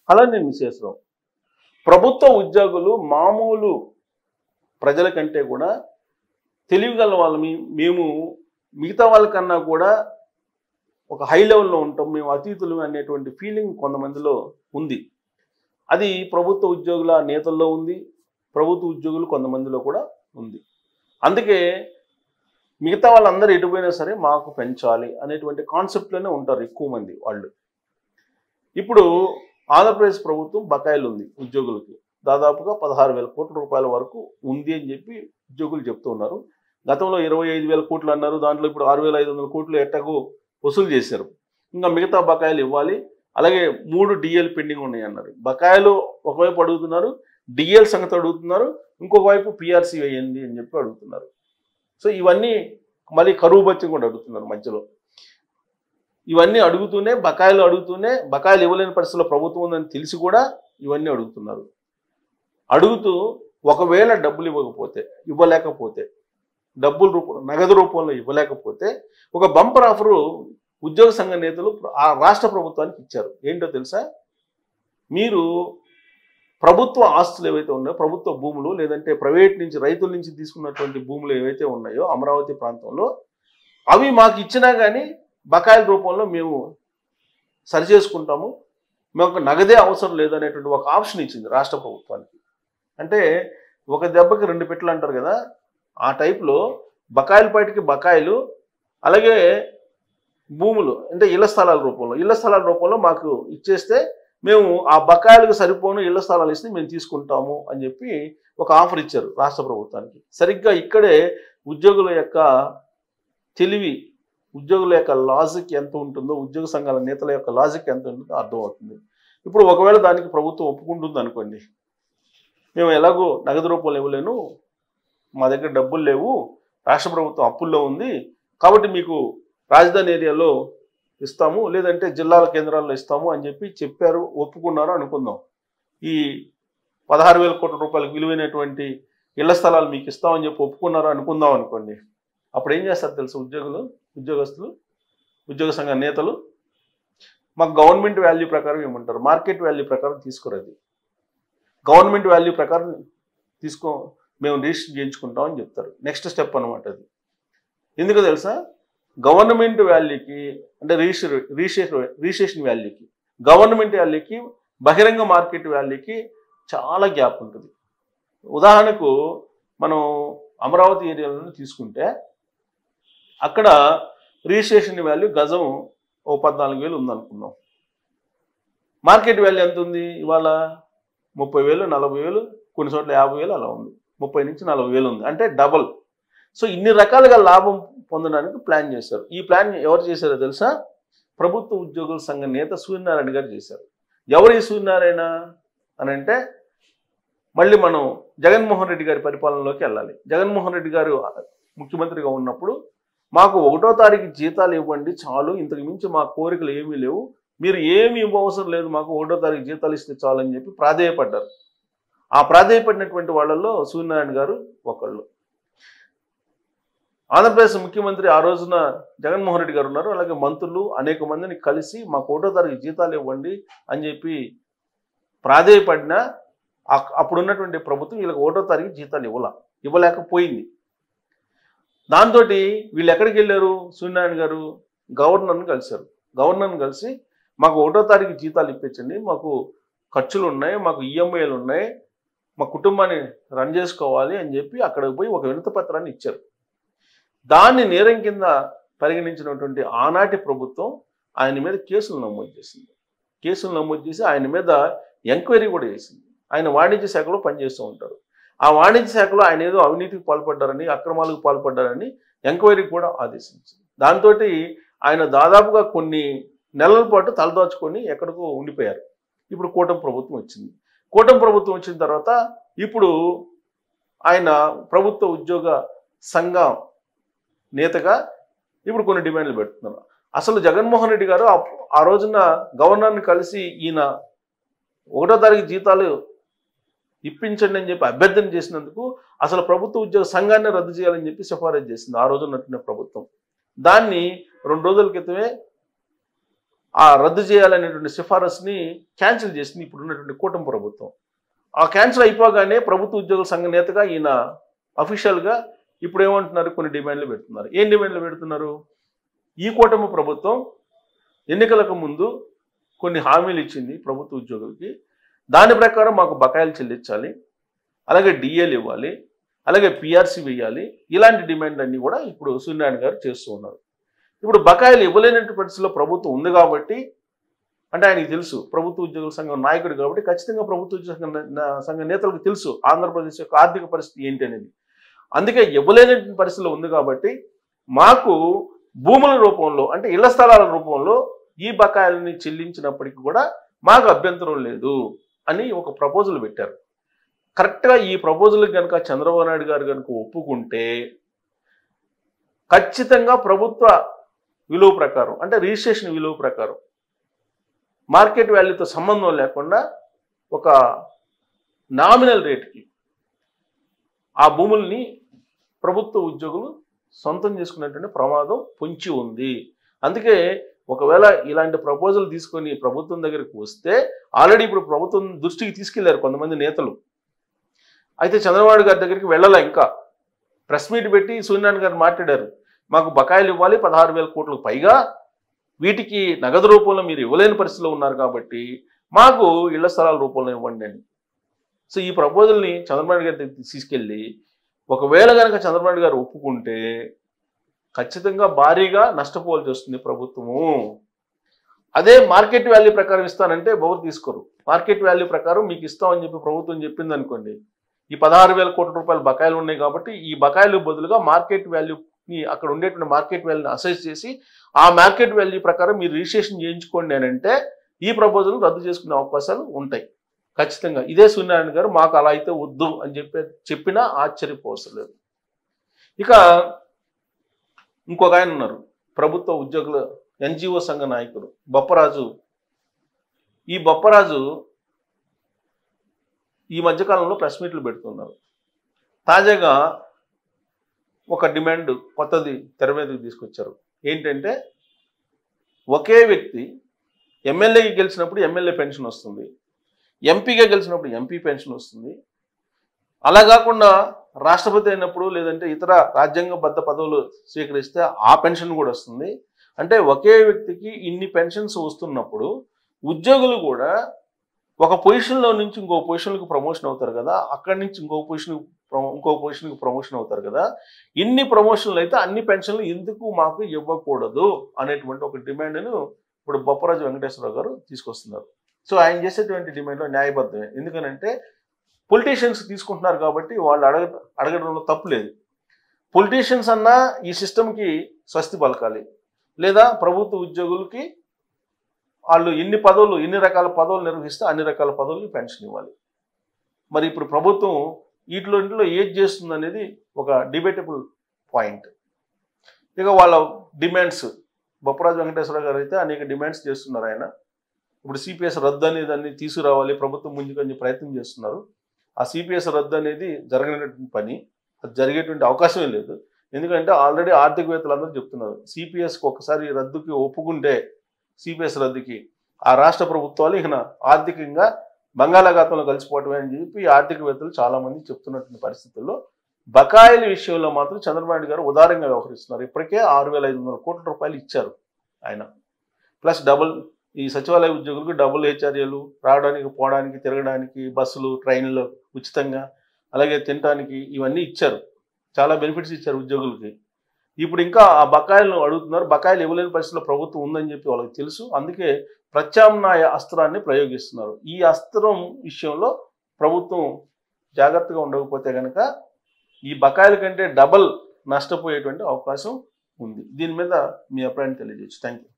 అలా నేను విశేషం ప్రభుత్వ ఉద్యోగులు మామూలు ప్రజల కంటే కూడా తెలివిగల వాళ్ళని మేము మిగతా వాళ్ళకన్నా కూడా ఒక హై లెవెల్లో ఉంటాం, మేము అతీతులు అనేటువంటి ఫీలింగ్ కొంతమందిలో ఉంది. అది ప్రభుత్వ ఉద్యోగుల నేతల్లో ఉంది, ప్రభుత్వ ఉద్యోగులు కొంతమందిలో కూడా ఉంది. అందుకే మిగతా వాళ్ళందరూ ఎటుపోయినా సరే మాకు పెంచాలి అనేటువంటి కాన్సెప్ట్లోనే ఉంటారు ఎక్కువ మంది వాళ్ళు. ఇప్పుడు ఆంధ్రప్రదేశ్ ప్రభుత్వం బకాయిలు ఉంది ఉద్యోగులకి, దాదాపుగా 16,000 కోట్ల రూపాయల వరకు ఉంది అని చెప్పి ఉద్యోగులు చెప్తూ ఉన్నారు. గతంలో 25,000 కోట్లు అన్నారు, దాంట్లో ఇప్పుడు 6,500 కోట్లు ఎట్టగో వసూలు చేశారు. ఇంకా మిగతా బకాయిలు ఇవ్వాలి. అలాగే 3 డిఎల్ పెండింగ్ ఉన్నాయి అన్నారు. బకాయిలు ఒకవైపు అడుగుతున్నారు, డిఎల్ సంగతి అడుగుతున్నారు, ఇంకొక వైపు పిఆర్సీ వేయండి అని చెప్పి అడుగుతున్నారు. సో ఇవన్నీ మళ్ళీ కరువు బత్యం కూడా అడుగుతున్నారు మధ్యలో. ఇవన్నీ అడుగుతూనే బకాయిలు ఇవ్వలేని పరిస్థితుల్లో ప్రభుత్వం ఉందని తెలిసి కూడా ఇవన్నీ అడుగుతున్నారు. అడుగుతూ ఒకవేళ డబ్బులు ఇవ్వలేకపోతే నగదు రూపంలో ఇవ్వలేకపోతే ఒక బంపర్ ఆఫరు ఉద్యోగ సంఘ నేతలు ఆ రాష్ట్ర ప్రభుత్వానికి ఇచ్చారు. ఏంటో తెలుసా? మీరు ప్రభుత్వ ఆస్తులు ఏవైతే ఉన్నాయో, ప్రభుత్వ భూములు లేదంటే ప్రైవేట్ నుంచి రైతుల నుంచి తీసుకున్నటువంటి భూములు ఏవైతే ఉన్నాయో అమరావతి ప్రాంతంలో, అవి మాకు ఇచ్చినా కానీ బకాయిల రూపంలో మేము సరిచేసుకుంటాము, మాకు నగదే అవసరం లేదనేటువంటి ఒక ఆప్షన్ ఇచ్చింది రాష్ట్ర ప్రభుత్వానికి. అంటే ఒక దెబ్బకి 2 పెట్టలు అంటారు కదా, ఆ టైప్లో బకాయిల పాటికి బకాయిలు, అలాగే భూములు అంటే ఇళ్ల స్థలాల రూపంలో మాకు ఇచ్చేస్తే మేము ఆ బకాయిలకు సరిపోను ఇళ్ల స్థలాలు ఇస్తే మేము తీసుకుంటాము అని చెప్పి ఒక ఆఫర్ ఇచ్చారు రాష్ట్ర ప్రభుత్వానికి. సరిగ్గా ఇక్కడే ఉద్యోగుల యొక్క తెలివి, ఉద్యోగుల యొక్క లాజిక్ ఎంత ఉంటుందో, ఉద్యోగ సంఘాల నేతల యొక్క లాజిక్ ఎంత ఉంటుందో అర్థమవుతుంది. ఇప్పుడు ఒకవేళ దానికి ప్రభుత్వం ఒప్పుకుంటుంది అనుకోండి, మేము ఎలాగో నగదు రూపంలో ఇవ్వలేను, మా దగ్గర డబ్బులు లేవు, రాష్ట్ర ప్రభుత్వం అప్పుల్లో ఉంది, కాబట్టి మీకు రాజధాని ఏరియాలో ఇస్తాము, లేదంటే జిల్లాల కేంద్రాల్లో ఇస్తాము అని చెప్పి చెప్పారు, ఒప్పుకున్నారు అనుకుందాం. ఈ 16,000 కోట్ల రూపాయలకు విలువైనటువంటి ఇళ్ల స్థలాలు మీకు ఇస్తామని చెప్పి ఒప్పుకున్నారు అనుకుందాం అనుకోండి. అప్పుడు ఏం చేస్తారు తెలుసు ఉద్యోగస్తులు, ఉద్యోగ సంఘ నేతలు? మాకు గవర్నమెంట్ వాల్యూ ప్రకారం ఏమంటారు, మార్కెట్ వాల్యూ ప్రకారం తీసుకురాది, గవర్నమెంట్ వాల్యూ ప్రకారం మేము రిజిస్టర్ చేయించుకుంటామని చెప్తారు. నెక్స్ట్ స్టెప్ అనమాట అది. ఎందుకో తెలుసా? గవర్నమెంట్ వాల్యూకి అంటే రిజిస్ట్రేషన్ వాల్యూకి, గవర్నమెంట్ వాల్యూకి, బహిరంగ మార్కెట్ వాల్యూకి చాలా గ్యాప్ ఉంటుంది. ఉదాహరణకు మనం అమరావతి ఏరియాలను తీసుకుంటే అక్కడ రిజిస్ట్రేషన్ వాల్యూ గజం ఓ 14,000 ఉందనుకుందాం. మార్కెట్ వాల్యూ ఎంత ఉంది ఇవాళ? 30,000, 40,000, కొన్ని చోట్ల 50,000 అలా ఉంది. 30 నుంచి 40,000 ఉంది, అంటే డబల్. సో ఇన్ని రకాలుగా లాభం పొందడానికి ప్లాన్ చేశారు. ఈ ప్లాన్ ఎవరు చేశారో తెలుసా? ప్రభుత్వ ఉద్యోగుల సంఘ నేత సూర్యనారాయణ గారు చేశారు. ఎవరు ఈ సూర్యనారాయణ అని అంటే, మళ్ళీ మనం జగన్మోహన్ రెడ్డి గారి పరిపాలనలోకి వెళ్ళాలి. జగన్మోహన్ రెడ్డి గారు ముఖ్యమంత్రిగా ఉన్నప్పుడు మాకు 1వ తారీఖు జీతాలు ఇవ్వండి చాలు, ఇంతకు మించి మా కోరికలు ఏమీ లేవు, మీరు ఏమీ ఇవ్వవసరం లేదు, మాకు 1వ తారీఖు జీతాలు ఇస్తే చాలు అని చెప్పి ప్రాధేయపడ్డారు. ఆ ప్రాధేయపడినటువంటి వాళ్ళల్లో సూర్యనారాయణ గారు ఒకళ్ళు. ఆంధ్రప్రదేశ్ ముఖ్యమంత్రి ఆ రోజున జగన్మోహన్ రెడ్డి గారు ఉన్నారు, అలాగే మంత్రులు అనేక మందిని కలిసి మాకు 1వ తారీఖు జీతాలు ఇవ్వండి అని చెప్పి ప్రాధేయపడినా అప్పుడున్నటువంటి ప్రభుత్వం వీళ్ళకి 1వ తారీఖు జీతాలు ఇవ్వలేకపోయింది. దాంతో వీళ్ళు ఎక్కడికి వెళ్ళారు? సూర్యనారాయణ గారు గవర్నర్ని కలిశారు. గవర్నర్ని కలిసి మాకు 1వ తారీఖు జీతాలు ఇప్పించండి, మాకు ఖర్చులు ఉన్నాయి, మాకు ఈఎంఐలు ఉన్నాయి, మా కుటుంబాన్ని రన్ చేసుకోవాలి అని చెప్పి అక్కడికి పోయి ఒక వినతి పత్రాన్ని ఇచ్చారు. దాన్ని నేరం కింద పరిగణించినటువంటి ఆనాటి ప్రభుత్వం ఆయన మీద కేసులు నమోదు చేసి ఆయన మీద ఎంక్వైరీ కూడా చేసింది. ఆయన వాణిజ్య శాఖలో పనిచేస్తూ ఉంటారు. ఆ వాణిజ్య శాఖలో ఆయన ఏదో అవినీతికి పాల్పడ్డారని, అక్రమాలకు పాల్పడ్డారని ఎంక్వైరీ కూడా ఆదేశించింది. దాంతో ఆయన దాదాపుగా కొన్ని నెలల పాటు తలదాచుకొని ఎక్కడికో ఉండిపోయారు. ఇప్పుడు కూటమి ప్రభుత్వం వచ్చింది. కూటమి ప్రభుత్వం వచ్చిన తర్వాత ఇప్పుడు ఆయన ప్రభుత్వ ఉద్యోగ సంఘ నేతగా ఇప్పుడు కొన్ని డిమాండ్లు పెడుతున్నారు. అసలు జగన్మోహన్ రెడ్డి గారు ఆ రోజున గవర్నర్ని కలిసి ఈయన 1వ తారీఖు జీతాలు ఇప్పించండి అని చెప్పి అభ్యర్థన చేసినందుకు అసలు ప్రభుత్వ ఉద్యోగ సంఘాన్ని రద్దు చేయాలని చెప్పి సిఫారసు చేసింది ఆ రోజున్నటువంటి ప్రభుత్వం. దాన్ని 2 రోజుల క్రితమే ఆ రద్దు చేయాలనేటువంటి సిఫారసుని క్యాన్సిల్ చేసింది ఇప్పుడున్నటువంటి కూటమి ప్రభుత్వం. ఆ క్యాన్సిల్ అయిపోగానే ప్రభుత్వ ఉద్యోగుల సంఘ నేతగా ఈయన అఫీషియల్గా ఇప్పుడు ఏమంటున్నారు, కొన్ని డిమాండ్లు పెడుతున్నారు. ఏం డిమాండ్లు పెడుతున్నారు? ఈ కూటమి ప్రభుత్వం ఎన్నికలకు ముందు కొన్ని హామీలు ఇచ్చింది ప్రభుత్వ ఉద్యోగులకి, దాని ప్రకారం మాకు బకాయిలు చెల్లించాలి, అలాగే డిఏలు ఇవ్వాలి, అలాగే పిఆర్సీ వేయాలి. ఇలాంటి డిమాండ్లన్నీ కూడా ఇప్పుడు సూర్యనారాయణ గారు చేస్తూ ఉన్నారు. ఇప్పుడు బకాయిలు ఇవ్వలేనటువంటి పరిస్థితిలో ప్రభుత్వం ఉంది కాబట్టి, అంటే ఆయనకి తెలుసు ప్రభుత్వ ఉద్యోగుల సంఘం నాయకుడు కాబట్టి ఖచ్చితంగా ప్రభుత్వ ఉద్యోగ సంఘ నేతలకు తెలుసు ఆంధ్రప్రదేశ్ యొక్క ఆర్థిక పరిస్థితి ఏంటి అనేది. అందుకే ఇవ్వలేనటువంటి పరిస్థితిలో ఉంది కాబట్టి మాకు భూముల రూపంలో అంటే ఇళ్ల స్థలాల రూపంలో ఈ బకాయిలని చెల్లించినప్పటికీ కూడా మాకు అభ్యంతరం లేదు అని ఒక ప్రపోజల్ పెట్టారు. కరెక్ట్గా ఈ ప్రపోజల్ కనుక చంద్రబాబు నాయుడు గారు కనుక ఒప్పుకుంటే ఖచ్చితంగా ప్రభుత్వ విలువ ప్రకారం అంటే రిజిస్ట్రేషన్ విలువ ప్రకారం మార్కెట్ వాల్యూతో సంబంధం లేకుండా ఒక నామినల్ రేట్కి ఆ భూముల్ని ప్రభుత్వ ఉద్యోగులు సొంతం చేసుకునేటువంటి ప్రమాదం పొంచి ఉంది. అందుకే ఒకవేళ ఇలాంటి ప్రపోజల్ తీసుకొని ప్రభుత్వం దగ్గరికి వస్తే ఆల్రెడీ ఇప్పుడు ప్రభుత్వం దృష్టికి తీసుకెళ్లారు కొంతమంది నేతలు. అయితే చంద్రబాబు గారి దగ్గరికి వెళ్ళాల, ఇంకా ప్రెస్ మీట్ పెట్టి సూర్యనారాయణ గారు మాట్లాడారు, మాకు బకాయిలు ఇవ్వాలి 16,000 కోట్లకు పైగా, వీటికి నగదు రూపంలో మీరు ఇవ్వలేని పరిస్థితిలో ఉన్నారు కాబట్టి మాకు ఇళ్ల స్థలాల రూపంలో ఇవ్వండి అని. సో ఈ ప్రపోజల్ని చంద్రబాబు గారి దగ్గరికి తీసుకెళ్ళి ఒకవేళ కనుక చంద్రబాబు గారు ఒప్పుకుంటే ఖచ్చితంగా భారీగా నష్టపోవాల్సి వస్తుంది ప్రభుత్వము. అదే మార్కెట్ వాల్యూ ప్రకారం ఇస్తానంటే ఎవరు తీసుకోరు. మార్కెట్ వాల్యూ ప్రకారం మీకు ఇస్తామని చెప్పి ప్రభుత్వం చెప్పింది అనుకోండి, ఈ 16,000 కోట్ల రూపాయల బకాయిలు ఉన్నాయి కాబట్టి ఈ బకాయిలు బదులుగా మార్కెట్ వాల్యూని అక్కడ ఉండేటువంటి మార్కెట్ వాల్యూని అసెస్ చేసి ఆ మార్కెట్ వాల్యూ ప్రకారం మీరు రిజిస్ట్రేషన్ చేయించుకోండి అని అంటే ఈ ప్రపోజల్ రద్దు చేసుకునే అవకాశాలు ఉంటాయి ఖచ్చితంగా. ఇదే సూర్యనారాయణ గారు మాకు అలా అయితే వద్దు అని చెప్పినా ఆశ్చర్యపోవసలేదు. ఇక ఇంకొక ఆయన ఉన్నారు, ప్రభుత్వ ఉద్యోగుల ఎన్జిఓ సంఘ నాయకుడు బొప్పరాజు. ఈ బొప్పరాజు ఈ మధ్యకాలంలో ప్రెస్ మీట్లు పెడుతున్నారు. తాజాగా ఒక డిమాండ్ కొత్తది తెర మీదకి తీసుకొచ్చారు. ఏంటంటే ఒకే వ్యక్తి ఎమ్మెల్యేకి గెలిచినప్పుడు ఎమ్మెల్యే పెన్షన్ వస్తుంది, ఎంపీగా గెలిచినప్పుడు ఎంపీ పెన్షన్ వస్తుంది, అలా కాకుండా రాష్ట్రపతి అయినప్పుడు లేదంటే ఇతర రాజ్యాంగబద్ధ పదవులు స్వీకరిస్తే ఆ పెన్షన్ కూడా వస్తుంది. అంటే ఒకే వ్యక్తికి ఇన్ని పెన్షన్స్ వస్తున్నప్పుడు ఉద్యోగులు కూడా ఒక పొజిషన్లో నుంచి ఇంకో పొజిషన్కి ప్రమోషన్ అవుతారు కదా, అక్కడి నుంచి ఇంకో పొజిషన్కి ప్రమోషన్ అవుతారు కదా, ఇన్ని ప్రమోషన్లు అయితే అన్ని పెన్షన్లు ఎందుకు మాకు ఇవ్వకూడదు అనేటువంటి ఒక డిమాండ్ను ఇప్పుడు బొప్పరాజు వెంకటేశ్వరరావు గారు తీసుకొస్తున్నారు. సో ఆయన చేసేటువంటి డిమాండ్లో న్యాయబద్ధమే. ఎందుకనంటే పొలిటీషియన్స్ తీసుకుంటున్నారు కాబట్టి వాళ్ళు అడగడంలో తప్పు లేదు. పొలిటీషియన్స్ అన్నా ఈ సిస్టమ్కి స్వస్తి పలకాలి, లేదా ప్రభుత్వ ఉద్యోగులకి వాళ్ళు ఎన్ని రకాల పదవులు నిర్వహిస్తే అన్ని రకాల పదవులకి పెన్షన్ ఇవ్వాలి. మరి ఇప్పుడు ప్రభుత్వం వీటిలో ఏది చేస్తుంది అనేది ఒక డిబేటబుల్ పాయింట్. ఇక వాళ్ళ డిమాండ్స్, బొప్పరాజు వెంకటేశ్వరరావు గారు అయితే అనేక డిమాండ్స్ చేస్తున్నారు. ఆయన ఇప్పుడు సిపిఎస్ రద్దు అనేది దాన్ని తీసుకురావాలి ప్రభుత్వం ముందుకు ప్రయత్నం చేస్తున్నారు. ఆ సిపిఎస్ రద్దు అనేది జరగనటువంటి పని, అది జరిగేటువంటి అవకాశమే లేదు. ఎందుకంటే ఆల్రెడీ ఆర్థికవేత్తలు అందరూ చెప్తున్నారు, సిపిఎస్కి ఒకసారి రద్దుకి ఒప్పుకుంటే సిపిఎస్ రద్దుకి ఆ రాష్ట్ర ప్రభుత్వాలు ఇక ఆర్థికంగా బంగాళాఖాతంలో కలిసిపోవటమే అని చెప్పి ఆర్థికవేత్తలు చాలామంది చెప్తున్నటువంటి పరిస్థితుల్లో బకాయిల విషయంలో మాత్రం చంద్రబాబు నాయుడు గారు ఉదారంగా వ్యవహరిస్తున్నారు. ఇప్పటికే 6,500 కోట్ల రూపాయలు ఇచ్చారు ఆయన. ప్లస్ ఈ సచివాలయ ఉద్యోగులకు డబుల్ హెచ్ఆర్ఏలు, రావడానికి పోవడానికి తిరగడానికి బస్సులు ట్రైన్లు ఉచితంగా, అలాగే తినడానికి ఇవన్నీ ఇచ్చారు. చాలా బెనిఫిట్స్ ఇచ్చారు ఉద్యోగులకి. ఇప్పుడు ఇంకా ఆ బకాయిలను అడుగుతున్నారు. బకాయిలు ఇవ్వలేని పరిస్థితిలో ప్రభుత్వం ఉందని చెప్పి వాళ్ళకి తెలుసు. అందుకే ప్రత్యామ్నాయ అస్త్రాన్ని ప్రయోగిస్తున్నారు. ఈ అస్త్రం విషయంలో ప్రభుత్వం జాగ్రత్తగా ఉండకపోతే కనుక ఈ బకాయిల కంటే డబల్ నష్టపోయేటువంటి అవకాశం ఉంది. దీని మీద మీ అభిప్రాయాన్ని తెలియజేయచ్చు. Thank you.